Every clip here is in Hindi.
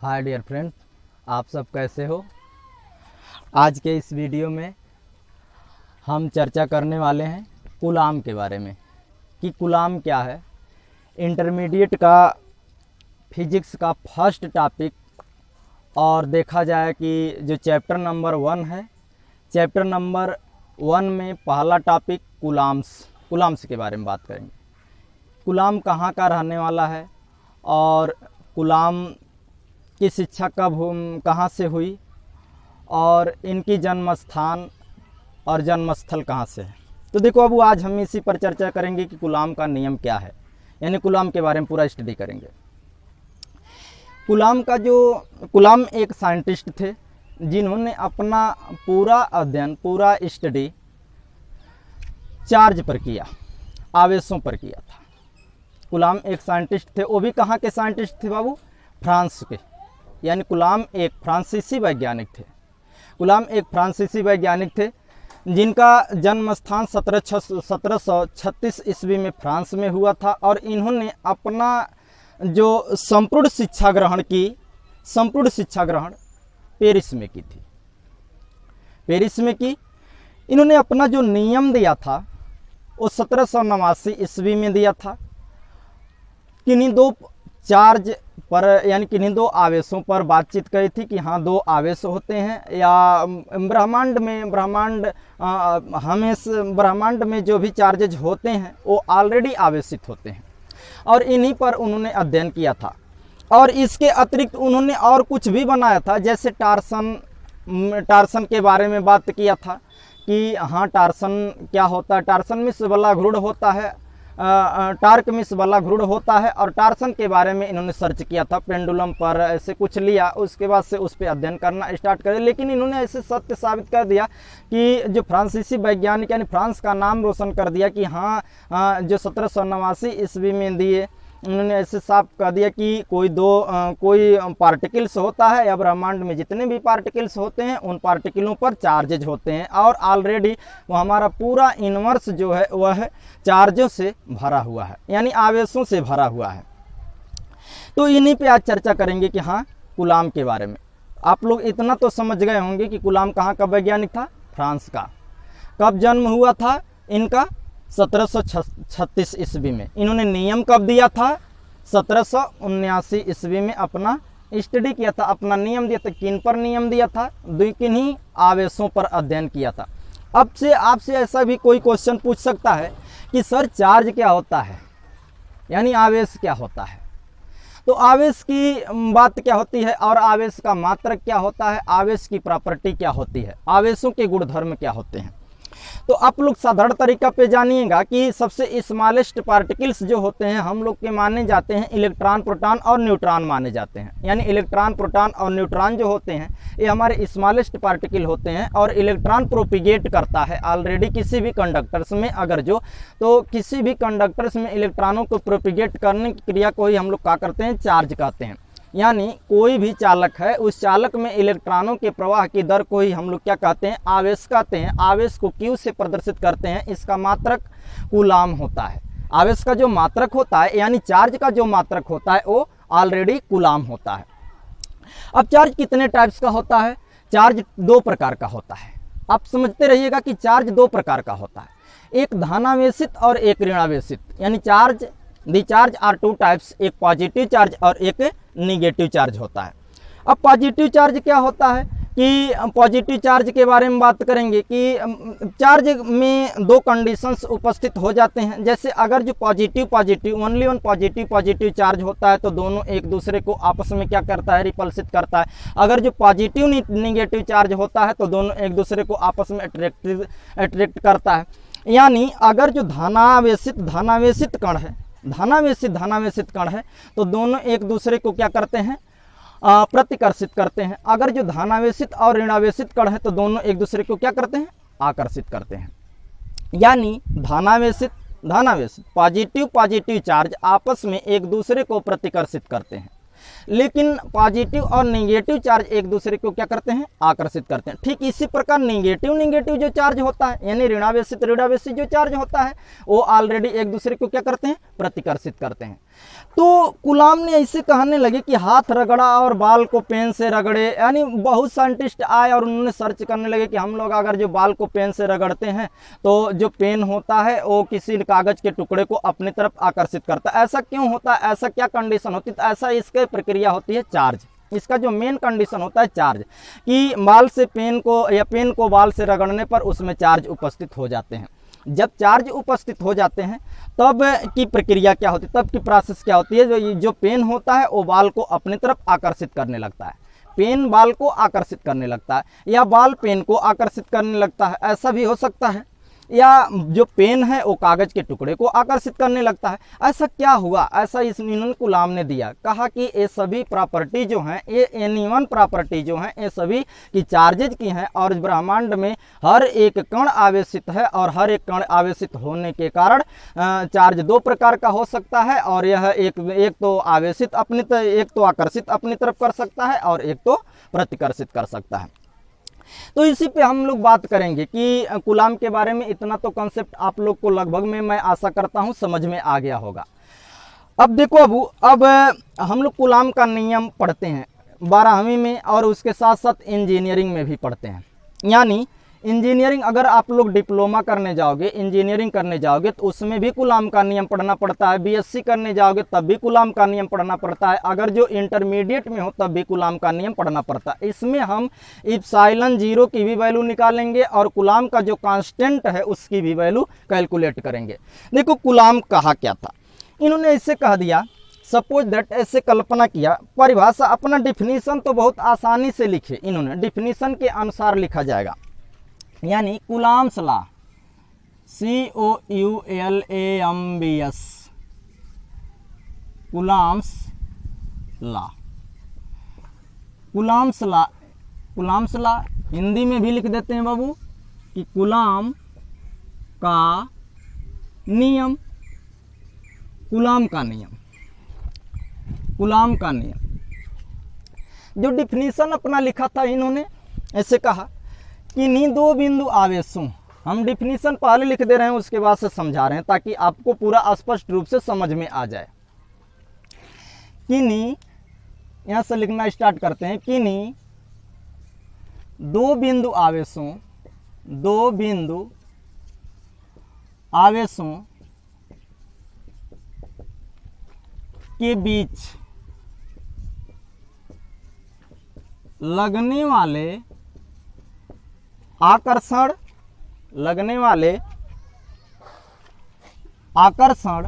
हाय डियर फ्रेंड, आप सब कैसे हो। आज के इस वीडियो में हम चर्चा करने वाले हैं कूलाम के बारे में कि कूलाम क्या है। इंटरमीडिएट का फिजिक्स का फर्स्ट टॉपिक और देखा जाए कि जो चैप्टर नंबर 1 है, चैप्टर नंबर 1 में पहला टॉपिक कूलाम्स के बारे में बात करेंगे। कूलाम कहाँ का रहने वाला है और कूलाम की शिक्षा कहाँ से हुई और इनकी जन्म स्थान और जन्म स्थल कहाँ से है। तो देखो, अब आज हम इसी पर चर्चा करेंगे कि कूलाम का नियम क्या है, यानी कूलाम के बारे में पूरा स्टडी करेंगे। कूलाम एक साइंटिस्ट थे जिन्होंने अपना पूरा अध्ययन, पूरा स्टडी चार्ज पर किया, आवेशों पर किया था। कूलाम एक साइंटिस्ट थे, वो भी कहाँ के साइंटिस्ट थे बाबू? फ्रांस के, यानी कूलाम एक फ्रांसीसी वैज्ञानिक थे। कूलाम एक फ्रांसीसी वैज्ञानिक थे जिनका जन्म स्थान 1736 ईस्वी में फ्रांस में हुआ था और इन्होंने अपना जो संपूर्ण शिक्षा ग्रहण पेरिस में की थी। पेरिस में की। इन्होंने अपना जो नियम दिया था वो 1789 ईस्वी में दिया था। किन्हीं दो चार्ज पर, यानी किन्हीं दो आवेशों पर बातचीत करी थी कि हाँ, दो आवेश होते हैं या ब्रह्मांड में जो भी चार्जेज होते हैं वो ऑलरेडी आवेशित होते हैं और इन्हीं पर उन्होंने अध्ययन किया था। और इसके अतिरिक्त उन्होंने और कुछ भी बनाया था, जैसे टार्सन के बारे में बात किया था कि हाँ, टार्सन क्या होता है। टार्सन मिस वाला घूर्ण होता है, टार्क मिस वाला घूर्ण होता है और टार्सन के बारे में इन्होंने सर्च किया था, पेंडुलम पर ऐसे कुछ लिया, उसके बाद से उस पर अध्ययन करना स्टार्ट करे। लेकिन इन्होंने ऐसे सत्य साबित कर दिया कि जो फ्रांसीसी वैज्ञानिक, यानी फ्रांस का नाम रोशन कर दिया कि हाँ, जो 1789 ईस्वी में दिए, उन्होंने ऐसे साफ कर दिया कि कोई पार्टिकल्स होता है या ब्रह्मांड में जितने भी पार्टिकल्स होते हैं उन पार्टिकलों पर चार्जेज होते हैं और ऑलरेडी वो हमारा पूरा यूनिवर्स जो है वह चार्जों से भरा हुआ है, यानी आवेशों से भरा हुआ है। तो इन्हीं पे आज चर्चा करेंगे कि हाँ, कूलाम के बारे में। आप लोग इतना तो समझ गए होंगे कि कूलाम कहाँ का वैज्ञानिक था? फ्रांस का। कब जन्म हुआ था इनका? 1736 ईस्वी में। इन्होंने नियम कब दिया था? 1779 ईस्वी में अपना स्टडी किया था, अपना नियम दिया था। किन पर नियम दिया था? किन्हीं आवेशों पर अध्ययन किया था। अब से आपसे ऐसा भी कोई क्वेश्चन पूछ सकता है कि सर, चार्ज क्या होता है, यानी आवेश क्या होता है। तो आवेश की बात क्या होती है और आवेश का मात्रक क्या होता है, आवेश की प्रॉपर्टी क्या होती है, आवेशों के गुणधर्म क्या होते हैं। तो आप लोग साधारण तरीका पे जानिएगा कि सबसे स्मॉलेस्ट पार्टिकल्स जो होते हैं हम लोग के माने जाते हैं इलेक्ट्रॉन, प्रोटॉन और न्यूट्रॉन माने जाते हैं। यानी इलेक्ट्रॉन, प्रोटॉन और न्यूट्रॉन जो होते हैं ये हमारे स्मॉलेस्ट पार्टिकल होते हैं और इलेक्ट्रॉन प्रोपिगेट करता है ऑलरेडी किसी भी कंडक्टर्स में। तो किसी भी कंडक्टर्स में इलेक्ट्रॉनों को प्रोपिगेट करने की क्रिया को ही हम लोग क्या करते हैं? चार्ज कहते हैं। यानी कोई भी चालक है, उस चालक में इलेक्ट्रॉनों के प्रवाह की दर को ही हम लोग क्या कहते हैं? आवेश कहते हैं। आवेश को Q से प्रदर्शित करते हैं, इसका मात्रक कूलाम होता है। आवेश का जो मात्रक होता है, यानी चार्ज का जो मात्रक होता है वो ऑलरेडी कूलाम होता है। अब चार्ज कितने टाइप्स का होता है? चार्ज दो प्रकार का होता है। आप समझते रहिएगा कि चार्ज दो प्रकार का होता है, एक धनावेशित और एक ऋणावेशित। यानी the charge are two types, एक पॉजिटिव चार्ज और एक निगेटिव चार्ज होता है। अब पॉजिटिव चार्ज क्या होता है कि पॉजिटिव चार्ज के बारे में बात करेंगे कि चार्ज में दो कंडीशंस उपस्थित हो जाते हैं। जैसे अगर जो positive only one positive charge होता है तो दोनों एक दूसरे को आपस में क्या करता है? रिपल्सित करता है। अगर जो पॉजिटिव निगेटिव चार्ज होता है तो दोनों एक दूसरे को आपस में अट्रैक्ट करता है। यानी अगर जो धनावेशित कण है तो दोनों एक दूसरे को क्या करते हैं? प्रतिकर्षित करते हैं। अगर जो धनावेशित और ऋणावेशित कण है तो दोनों एक दूसरे को क्या करते हैं? आकर्षित करते हैं। यानी धनावेशित पॉजिटिव चार्ज आपस में एक दूसरे को प्रतिकर्षित करते हैं, लेकिन पॉजिटिव और नेगेटिव चार्ज एक दूसरे को क्या करते हैं? आकर्षित करते हैं। ठीक इसी प्रकार नेगेटिव जो चार्ज होता है, यानी ऋणावेशित जो चार्ज होता है वो ऑलरेडी एक दूसरे को क्या करते हैं? प्रतिकर्षित करते हैं। तो गुलाम ने ऐसे कहने लगे कि हाथ रगड़ा और बाल को पेन से रगड़े, यानी बहुत साइंटिस्ट आए और उन्होंने सर्च करने लगे कि हम लोग अगर जो बाल को पेन से रगड़ते हैं तो जो पेन होता है वो किसी कागज़ के टुकड़े को अपनी तरफ आकर्षित करता है। ऐसा क्यों होता है, ऐसा क्या कंडीशन होती है? तो ऐसा इसकी प्रक्रिया होती है चार्ज। इसका जो मेन कंडीशन होता है चार्ज, कि बाल से पेन को या पेन को बाल से रगड़ने पर उसमें चार्ज उपस्थित हो जाते हैं। जब चार्ज उपस्थित हो जाते हैं तब की प्रक्रिया क्या होती है, तब की प्रोसेस क्या होती है, जो पेन होता है वो बाल को अपनी तरफ आकर्षित करने लगता है, पेन बाल को आकर्षित करने लगता है, या बाल पेन को आकर्षित करने लगता है, ऐसा भी हो सकता है, या जो पेन है वो कागज़ के टुकड़े को आकर्षित करने लगता है। ऐसा क्या हुआ, ऐसा इन्होंने गुलाम ने दिया, कहा कि ये सभी प्रॉपर्टी जो हैं, ये एनी1 प्रॉपर्टी जो हैं, ये सभी की चार्जेज की हैं, और ब्रह्मांड में हर एक कण आवेशित है, और हर एक कण आवेशित होने के कारण चार्ज दो प्रकार का हो सकता है, और यह एक तो आवेशित एक तो आकर्षित अपनी तरफ कर सकता है और एक तो प्रतिकर्षित कर सकता है। तो इसी पे हम लोग बात करेंगे कि गुलाम के बारे में इतना तो कॉन्सेप्ट आप लोग को लगभग में मैं आशा करता हूँ समझ में आ गया होगा। अब देखो अब हम लोग गुलाम का नियम पढ़ते हैं 12वीं में, और उसके साथ साथ इंजीनियरिंग में भी पढ़ते हैं। यानी इंजीनियरिंग अगर आप लोग डिप्लोमा करने जाओगे, इंजीनियरिंग करने जाओगे तो उसमें भी गुलाम का नियम पढ़ना पड़ता है। बीएससी करने जाओगे तब भी गुलाम का नियम पढ़ना पड़ता है। अगर जो इंटरमीडिएट में हो तब भी गुलाम का नियम पढ़ना पड़ता है। इसमें हम इप्सिलॉन 0 की भी वैल्यू निकालेंगे और गुलाम का जो कांस्टेंट है उसकी भी वैल्यू कैलकुलेट करेंगे। देखो गुलाम कहा क्या था, इन्होंने ऐसे कह दिया, सपोज दैट, ऐसे कल्पना किया, परिभाषा अपना डिफिनीशन तो बहुत आसानी से लिखे इन्होंने, डिफिनीशन के अनुसार लिखा जाएगा। यानी Coulomb's law, COULAMBS, Coulomb's law, Coulomb's law, Coulomb's law Hindi में भी लिख देते हैं बाबू कि कूलॉम का नियम, कूलॉम का नियम, कूलॉम का नियम। जो डिफिनीशन अपना लिखा था इन्होंने ऐसे कहा कि किन्हीं दो बिंदु आवेशों, हम डिफिनीशन पहले लिख दे रहे हैं उसके बाद से समझा रहे हैं ताकि आपको पूरा स्पष्ट रूप से समझ में आ जाए। किन्हीं, यहां से लिखना स्टार्ट करते हैं, किन्हीं दो बिंदु आवेशों, दो बिंदु आवेशों के बीच लगने वाले आकर्षण, लगने वाले आकर्षण,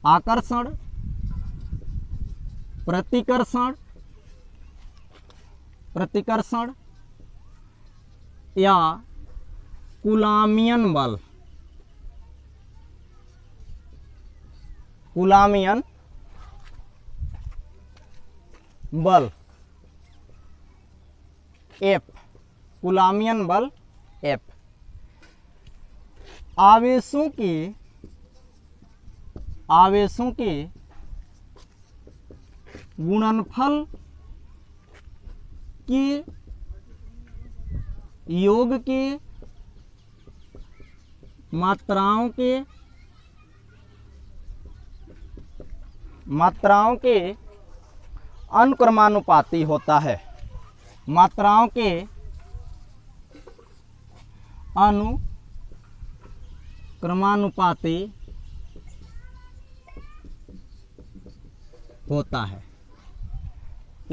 आकर्षण, प्रतिकर्षण, प्रतिकर्षण या कूलॉमियन बल, कूलॉमियन बल एफ, कूलॉमियन बल एफ, आवेशों के, आवेशों के गुणनफल के योग के मात्राओं के, मात्राओं के अनुक्रमानुपाती होता है, मात्राओं के अनुक्रमानुपाती होता है।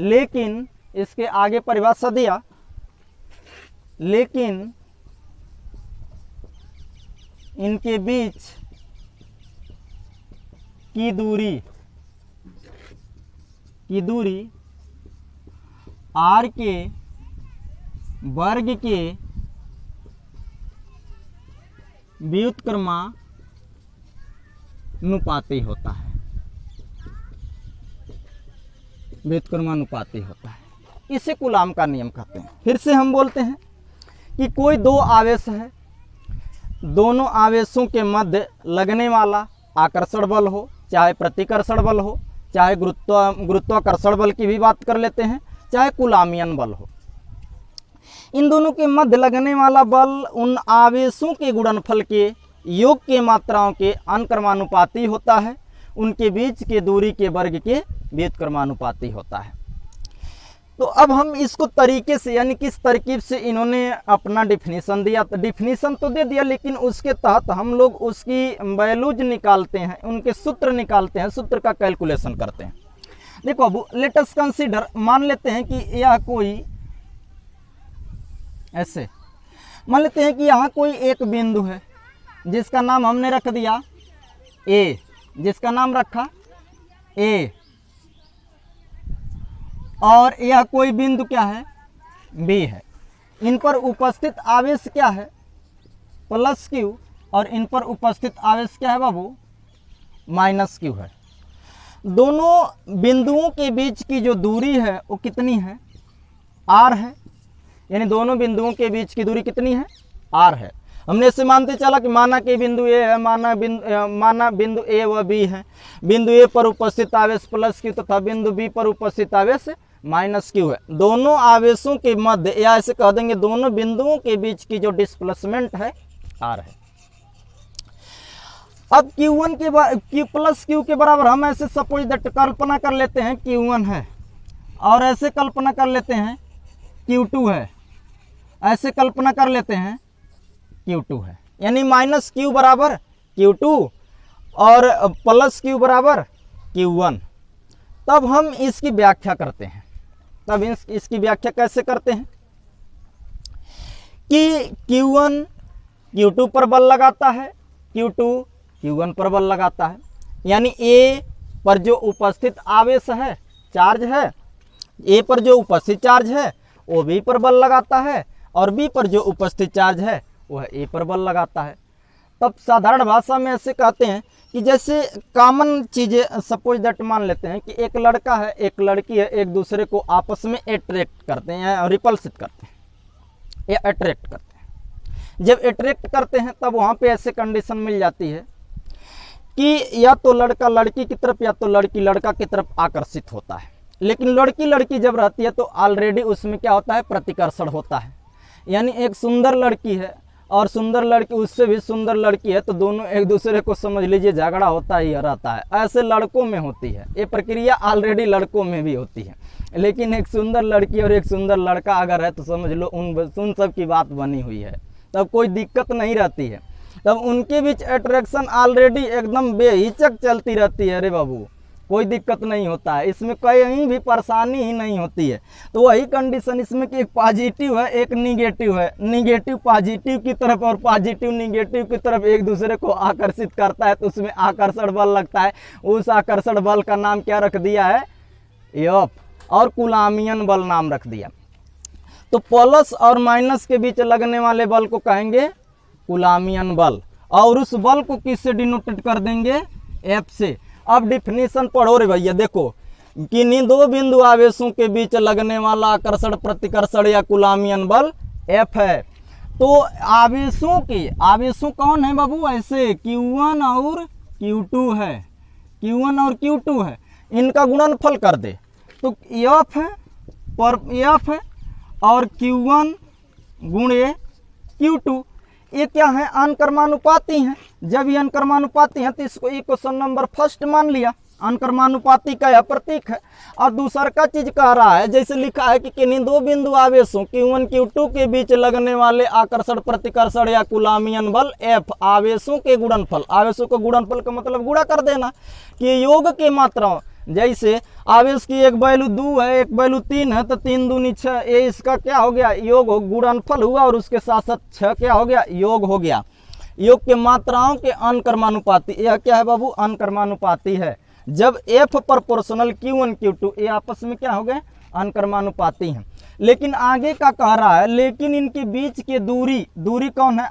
लेकिन इसके आगे परिभाषा दिया, लेकिन इनके बीच की दूरी, की दूरी r के वर्ग के व्युत्क्रमानुपाती होता है, व्युत्क्रमानुपाती होता है। इसे कूलॉम का नियम कहते हैं। फिर से हम बोलते हैं कि कोई दो आवेश है, दोनों आवेशों के मध्य लगने वाला आकर्षण बल हो, चाहे प्रतिकर्षण बल हो, चाहे गुरुत्वाकर्षण बल की भी बात कर लेते हैं, चाहे कूलॉमियन बल हो। इन दोनों के मध्य लगने वाला बल उन आवेशों के गुणनफल के योग के मात्राओं के अनक्रमानुपाती होता है, उनके बीच के दूरी के वर्ग के व्युत्क्रमानुपाती होता है। तो अब हम इसको तरीके से यानी किस तरकीब से इन्होंने अपना डिफिनीशन दिया, तो डिफिनीशन तो दे दिया लेकिन उसके तहत हम लोग उसकी वैल्यूज निकालते हैं, उनके सूत्र निकालते हैं, सूत्र का कैलकुलेशन करते हैं। देखो अब लेट अस कंसीडर, मान लेते हैं कि यह कोई ऐसे मान लेते हैं कि यहाँ कोई एक बिंदु है जिसका नाम हमने रख दिया ए, जिसका नाम रखा ए, और यह कोई बिंदु क्या है बी है। इन पर उपस्थित आवेश क्या है प्लस क्यू, और इन पर उपस्थित आवेश क्या है बाबू माइनस क्यू है। दोनों बिंदुओं के बीच की जो दूरी है वो कितनी है आर है, यानी दोनों बिंदुओं के बीच की दूरी कितनी है आर है। हमने इससे मानते चला कि माना कि बिंदु ए है, माना बिंदु ए व बी है, बिंदु ए पर उपस्थित आवेश प्लस क्यू तथा बिंदु बी पर उपस्थित आवेश माइनस क्यू है। दोनों आवेशों के मध्य या ऐसे कह देंगे दोनों बिंदुओं के बीच की जो डिस्प्लेसमेंट है आर है। अब Q1 के Q प्लस क्यू के बराबर हम ऐसे सपोज दैट कल्पना कर लेते हैं Q1 है, और ऐसे कल्पना कर लेते हैं Q2 है, ऐसे कल्पना कर लेते हैं Q2 है, यानी माइनस क्यू बराबर Q2 और प्लस क्यू बराबर Q1। तब हम इसकी व्याख्या करते हैं, तब इसकी व्याख्या कैसे करते हैं कि Q1 Q2 पर बल लगाता है, Q2 Q1 पर बल लगाता है, यानी A पर जो उपस्थित आवेश है चार्ज है, A पर जो उपस्थित चार्ज है वो B पर बल लगाता है, और B पर जो उपस्थित चार्ज है वह A पर बल लगाता है। तब साधारण भाषा में ऐसे कहते हैं कि जैसे कॉमन चीज़ें सपोज दैट मान लेते हैं कि एक लड़का है एक लड़की है, एक दूसरे को आपस में अट्रैक्ट करते हैं और रिपल्सित करते हैं या अट्रैक्ट करते हैं। जब अट्रैक्ट करते हैं तब वहाँ पे ऐसे कंडीशन मिल जाती है कि या तो लड़का लड़की की तरफ या तो लड़की लड़का की तरफ आकर्षित होता है। लेकिन लड़की लड़की जब रहती है तो ऑलरेडी उसमें क्या होता है प्रतिकर्षण होता है, यानी एक सुंदर लड़की है और सुंदर लड़की उससे भी सुंदर लड़की है, तो दोनों एक दूसरे को समझ लीजिए झगड़ा होता ही रहता है। ऐसे लड़कों में होती है ये प्रक्रिया, ऑलरेडी लड़कों में भी होती है। लेकिन एक सुंदर लड़की और एक सुंदर लड़का अगर है तो समझ लो उन सब की बात बनी हुई है, तब कोई दिक्कत नहीं रहती है। तब उनके बीच अट्रैक्शन ऑलरेडी एकदम बेहिचक चलती रहती है, अरे बाबू कोई दिक्कत नहीं होता है, इसमें कहीं भी परेशानी ही नहीं होती है। तो वही कंडीशन इसमें कि एक पॉजिटिव है एक निगेटिव है, निगेटिव पॉजिटिव की तरफ और पॉजिटिव निगेटिव की तरफ एक दूसरे को आकर्षित करता है, तो उसमें आकर्षण बल लगता है। उस आकर्षण बल का नाम क्या रख दिया है एफ, और कूलाम्बियन बल नाम रख दिया। तो प्लस और माइनस के बीच लगने वाले बल को कहेंगे कूलाम्बियन बल, और उस बल को किससे डिनोटेट कर देंगे एफ से। अब डिफिनीशन पढ़ो रे भैया, देखो किन्हीं दो बिंदु आवेशों के बीच लगने वाला आकर्षण प्रतिकर्षण या कूलाम्बियन बल एफ है। तो आवेशों कौन है बाबू ऐसे Q1 और Q2 है, Q1 और Q2 है, इनका गुणनफल कर दे तो एफ है पर एफ है और Q1 गुणे Q2, ये क्या है अनकर्मानुपाती हैं। जब ये अनकर्मानुपाती हैं तो इसको इक्वेशन नंबर फर्स्ट मान लिया, अनकर्मानुपाती का यह प्रतीक है। और दूसरा का चीज कह रहा है जैसे लिखा है कि किन्हीं दो बिंदु आवेशों Q1 Q2 के बीच लगने वाले आकर्षण प्रतिकर्षण या कूलाम्बियन बल F आवेशों के गुणनफल, आवेशों का गुणनफल का मतलब गुणा कर देना कि योग के मात्राओं, जैसे आवेश की एक वैल्यू 2 है एक वैल्यू 3 है तो 3 दूनी 6, ये इसका क्या हो गया योग गुणनफल हुआ, और उसके साथ साथ 6 क्या हो गया योग हो गया। योग के मात्राओं के अनकर्मानुपाती, यह क्या है बाबू अनकर्मानुपाती है। जब F प्रोपोर्शनल Q1 Q2 ये आपस में क्या हो गए अनकर्मानुपाती हैं। लेकिन आगे का कह रहा है लेकिन इनके बीच की दूरी कौन है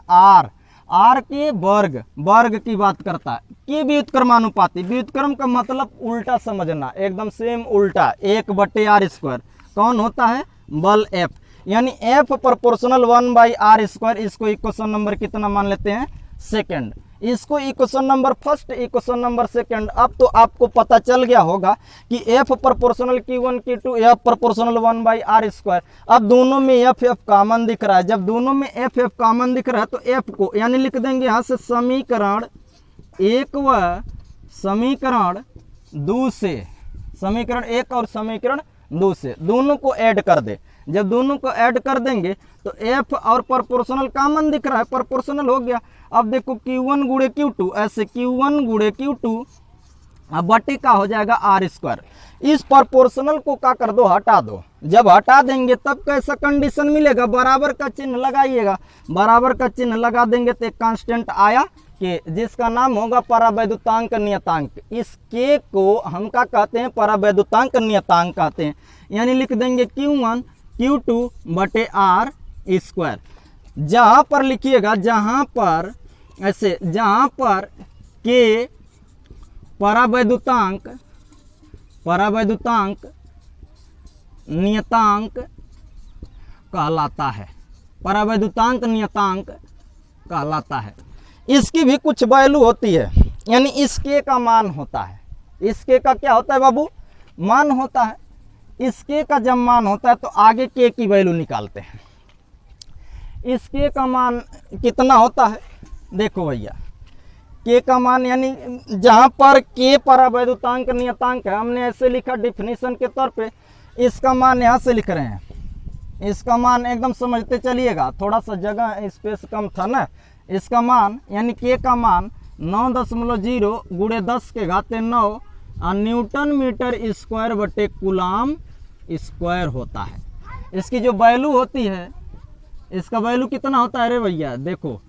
आर के वर्ग की बात करता है कि व्युत्क्रमानुपाती। व्युत्क्रम का मतलब उल्टा समझना, एकदम सेम उल्टा, 1/r²। कौन होता है बल F, यानी F प्रोपोर्शनल 1/r²। इसको इक्वेशन नंबर कितना मान लेते हैं सेकंड, इसको equation number first, equation number second. अब तो आपको पता चल गया होगा कि F proportional Q1 Q2 F proportional 1/r²। अब दोनों में एफ कॉमन दिख रहा है। जब दोनों में एफ कॉमन दिख रहा है तो एफ को यानी लिख देंगे यहाँ से समीकरण 1 व समीकरण 2 से, समीकरण 1 और समीकरण 2 से दोनों को ऐड कर दे। जब दोनों को ऐड कर देंगे तो एफ और प्रोपोर्शनल कॉमन दिख रहा है, प्रोपोर्शनल हो गया। अब देखो Q1 गुणे Q2, ऐसे Q1 गुणे Q2 अब बटे का हो जाएगा r²। इस प्रोपोर्शनल को क्या कर दो, हटा दो। जब हटा देंगे तब कैसा कंडीशन मिलेगा, बराबर का चिन्ह लगाइएगा। बराबर का चिन्ह लगा देंगे तो एक कांस्टेंट आया कि जिसका नाम होगा परावैद्युतांक नियतांक। इस के को हम क्या कहते हैं, परावैद्युतांक नियतांक कहते हैं। यानी लिख देंगे Q1 Q2 बटे r²। जहाँ पर लिखिएगा, जहाँ पर ऐसे, जहाँ पर के परावैद्युतांक नियतांक कहलाता है, परावैद्युतांक नियतांक कहलाता है। इसकी भी कुछ वैल्यू होती है, यानी इसके का मान होता है। इसके का क्या होता है बाबू, मान होता है। इसके का जब मान होता है तो आगे के की वैल्यू निकालते हैं। इसके का मान कितना होता है, देखो भैया, के का मान यानी जहाँ पर के परावैद्युतांक नियतांक है, हमने ऐसे लिखा डिफिनीशन के तौर पे। इसका मान यहाँ से लिख रहे हैं। इसका मान एकदम समझते चलिएगा, थोड़ा सा जगह स्पेस कम था ना। इसका मान यानी के का मान 9.0 गुणे 10 के घाते 9 न्यूटन मीटर स्क्वायर बटे कूलाम स्क्वायर होता है। इसकी जो वैल्यू होती है, इसका वैल्यू कितना होता है रे भैया, देखो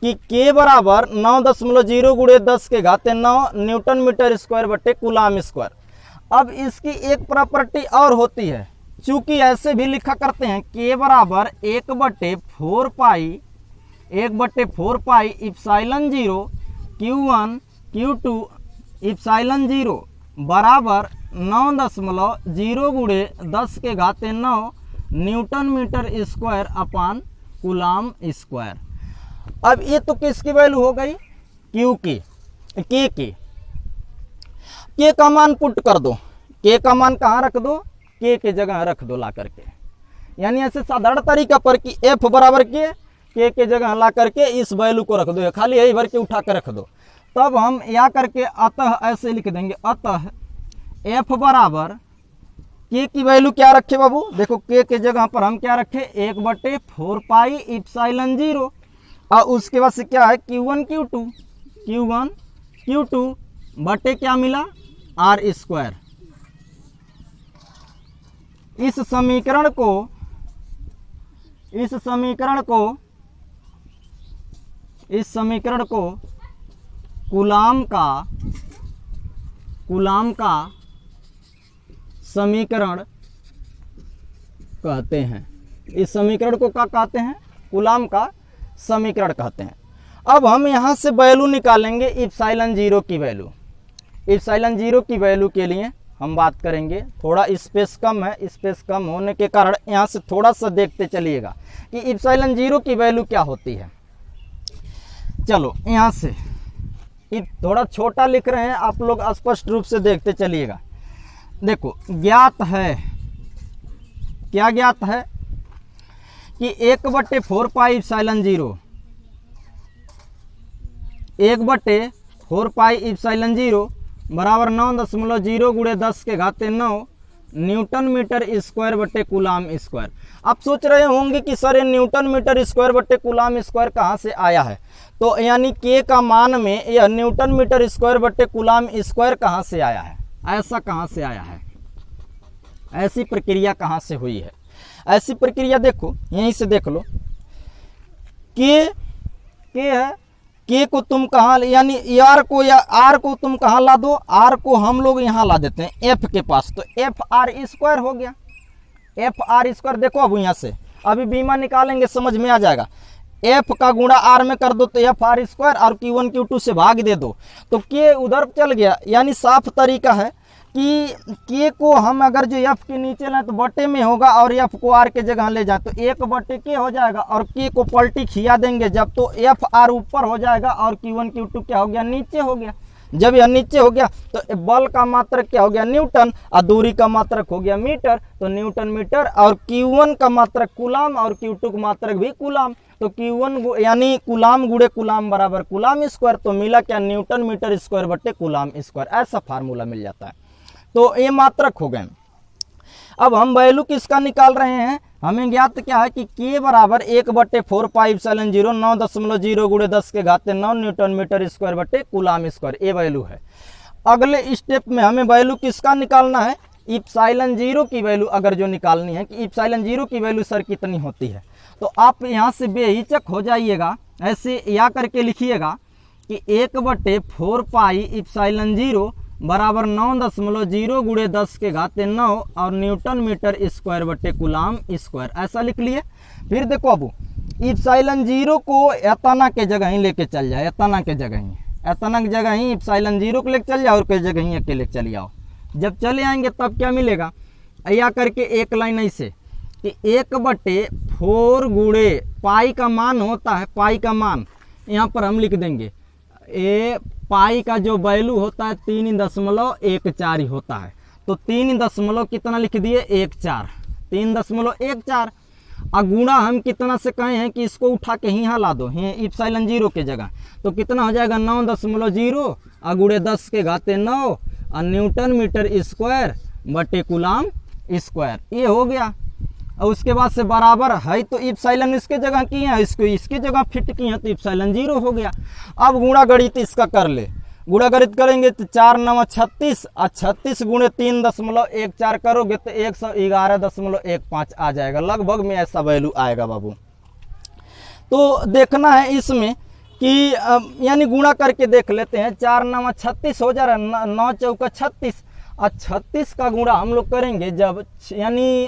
कि के बराबर 9.0 गुणे 10 के घाते 9 न्यूटन मीटर स्क्वायर बटे कूलाम स्क्वायर। अब इसकी एक प्रॉपर्टी और होती है, चूंकि ऐसे भी लिखा करते हैं के बराबर 1/4 पाई इप्सिलॉन 0 Q1 Q2 इप्सिलॉन 0 बराबर 9.0 गुणे 10 के घाते 9 newton metre square upon coulomb square. अब ये तो किसकी वैल्यू हो गई, क्यू की, के का मान पुट कर दो। के का मान कहाँ रख दो, के जगह रख दो ला करके। यानी ऐसे साधारण तरीका पर कि एफ बराबर के जगह ला करके इस वैल्यू को रख दो, खाली यही भर के उठा कर रख दो। तब हम या करके अतः ऐसे लिख देंगे, अतः एफ बराबर के की वैल्यू क्या रखे बाबू, देखो के जगह पर हम क्या रखे, 1/4 पाई इप्सिलॉन 0 और उसके बाद से क्या है Q1 Q2 बटे क्या मिला, r²। इस समीकरण को कूलाम का समीकरण कहते हैं। इस समीकरण को क्या कहते हैं, कूलाम का समीकरण कहते हैं। अब हम यहाँ से वैल्यू निकालेंगे इप्सिलॉन 0 की वैल्यू। इप्सिलॉन 0 की वैल्यू के लिए हम बात करेंगे, थोड़ा स्पेस कम है, स्पेस कम होने के कारण यहाँ से थोड़ा सा देखते चलिएगा कि इप्सिलॉन 0 की वैल्यू क्या होती है। चलो यहाँ से थोड़ा छोटा लिख रहे हैं, आप लोग स्पष्ट रूप से देखते चलिएगा। देखो ज्ञात है, क्या ज्ञात है कि 1/4 पाई इप्सिलॉन 0, 1/4 पाई इप्सिलॉन 0 बराबर 9.0 गुणे 10 के घाते 9 न्यूटन मीटर स्क्वायर बटे कूलाम स्क्वायर। आप सोच रहे होंगे कि सर ये न्यूटन मीटर स्क्वायर बटे कूलाम स्क्वायर कहाँ से आया है, तो यानी के का मान में यह न्यूटन मीटर स्क्वायर बटे कूलाम स्क्वायर कहाँ से आया है, ऐसा कहाँ से आया है, ऐसी प्रक्रिया कहाँ से हुई है। ऐसी प्रक्रिया देखो यहीं से देख लो, के है, के को तुम कहाँ, यानी आर को या आर को तुम कहाँ ला दो, आर को हम लोग यहाँ ला देते हैं एफ के पास, तो एफ आर स्क्वायर हो गया। एफ आर स्क्वायर देखो, अब यहाँ से अभी बीमा निकालेंगे समझ में आ जाएगा। एफ का गुणा आर में कर दो तो एफ आर स्क्वायर और Q1 Q2 से भाग दे दो तो के उधर चल गया। यानी साफ तरीका है कि के को हम अगर जो एफ के नीचे लें तो बटे में होगा और एफ को आर के जगह ले जाए तो 1 के हो जाएगा और के को पलटी खिया देंगे जब तो एफ आर ऊपर हो जाएगा और Q1 Q2 क्या हो गया, नीचे हो गया। जब यह नीचे हो गया तो बल का मात्रक क्या हो गया, न्यूटन, और दूरी का मात्रक हो गया मीटर, तो न्यूटन मीटर, और Q1 का मात्रक कूलाम और Q2 का मात्रक भी कूलाम, तो Q1 यानी कूलाम गुणे कूलाम बराबर कूलाम स्क्वायर, तो मिला क्या, न्यूटन मीटर स्क्वायर बटे कूलाम स्क्वायर, ऐसा फार्मूला मिल जाता है। तो ये मात्रक हो गए। अब हम वैल्यू किसका निकाल रहे हैं, हमें ज्ञात क्या है कि K बराबर 1/4πε0 9.0 गुणे 10 के घाते 9 न्यूटन मीटर स्क्वायर बटे कूलाम स्क्वायर, ये वैल्यू है। अगले स्टेप में हमें वैल्यू किसका निकालना है, इप्सिलॉन 0 की वैल्यू अगर जो निकालनी है कि इप्सिलॉन 0 की वैल्यू सर कितनी होती है, तो आप यहाँ से बेहिचक हो जाइएगा, ऐसे या करके लिखिएगा कि 1/4π इप्सिलॉन 0 बराबर 9.0 गुणे 10 के घाते 9 और न्यूटन मीटर स्क्वायर बटे कूलाम स्क्वायर, ऐसा लिख लिए। फिर देखो अब इप्सिलॉन 0 को एतना के जगह ही लेके चल जाए, एतना के जगह ही इप्सिलॉन 0 को लेके चल जाओ और के जगह ही अकेले चल जाओ। जब चले आएंगे तब क्या मिलेगा, या करके एक लाइन ऐसे कि 1/4 गुणे पाई का मान होता है, पाई का मान यहाँ पर हम लिख देंगे, ए पाई का जो वैल्यू होता है 3.14 ही होता है, तो 3 कितना लिख दिए 14, 3.14, और गुणा हम कितना से कहे हैं कि इसको उठा के यहाँ ला दो इप्सिलॉन 0 के जगह, तो कितना हो जाएगा 9.0 और गुणे 10 के घाते 9 और न्यूटन मीटर स्क्वायर बटे कूलाम स्क्वायर, ये हो गया। और उसके बाद से बराबर है तो इप्सिलॉन इसके जगह की है, इसको इसके जगह फिट की है तो इप्सिलॉन 0 हो गया। अब गुणा गणित इसका कर ले, गुणा गणित करेंगे तो 4 9 36 और 36 गुणे 3.14 करोगे तो 111.15 आ जाएगा, लगभग में ऐसा वैल्यू आएगा बाबू। तो देखना है इसमें कि यानी गुणा करके देख लेते हैं, 4 9 36 हो जा रहा है, 9 चौका 36 और 36 का गुणा हम लोग करेंगे जब यानी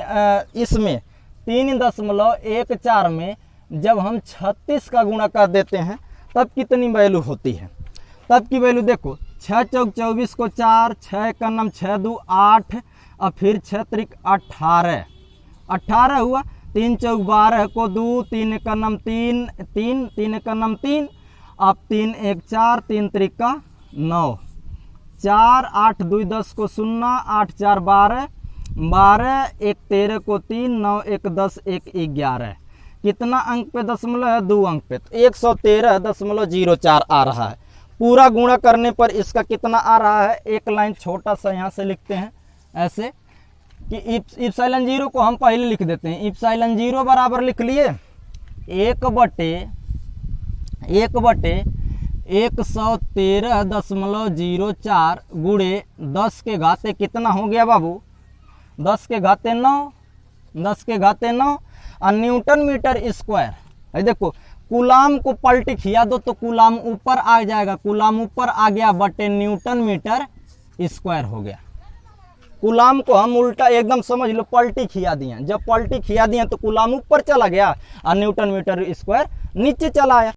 इसमें 3.14 में जब हम 36 का गुणा कर देते हैं तब कितनी वैल्यू होती है, तब की वैल्यू देखो 6 चौक 24 को 4, 6 का नाम 6 2 8 और फिर 6 त्रिक 18 हुआ, 3 चौक 12 को 2, 3 का नाम 3 3 3 का नाम 3, अब 3 1 4 3 त्रिक का 9, 4 8 2 10 को 0, 8 4 12 12 1 13 को 3, 9 1 10 1 11, कितना अंक पे दशमलव है, 2 अंक पे, तो 113.04 आ रहा है। पूरा गुणा करने पर इसका कितना आ रहा है, एक लाइन छोटा सा यहाँ से लिखते हैं ऐसे कि इप्सिलॉन 0 को हम पहले लिख देते हैं, इप्सिलॉन 0 बराबर लिख लिए 1/113.04 गुणे 10 के घाते कितना हो गया बाबू, 10 के घाते 9, 10 के घाते 9 और न्यूटन मीटर स्क्वायर। देखो कूलाम को पलटी खिया दो तो कूलाम ऊपर आ जाएगा, कूलाम ऊपर आ गया बटे न्यूटन मीटर स्क्वायर हो गया। कूलाम को हम उल्टा एकदम समझ लो पलटी खिया दिया, जब पलटी खिया दिया तो कूलाम ऊपर चला गया और न्यूटन मीटर स्क्वायर नीचे चला आया।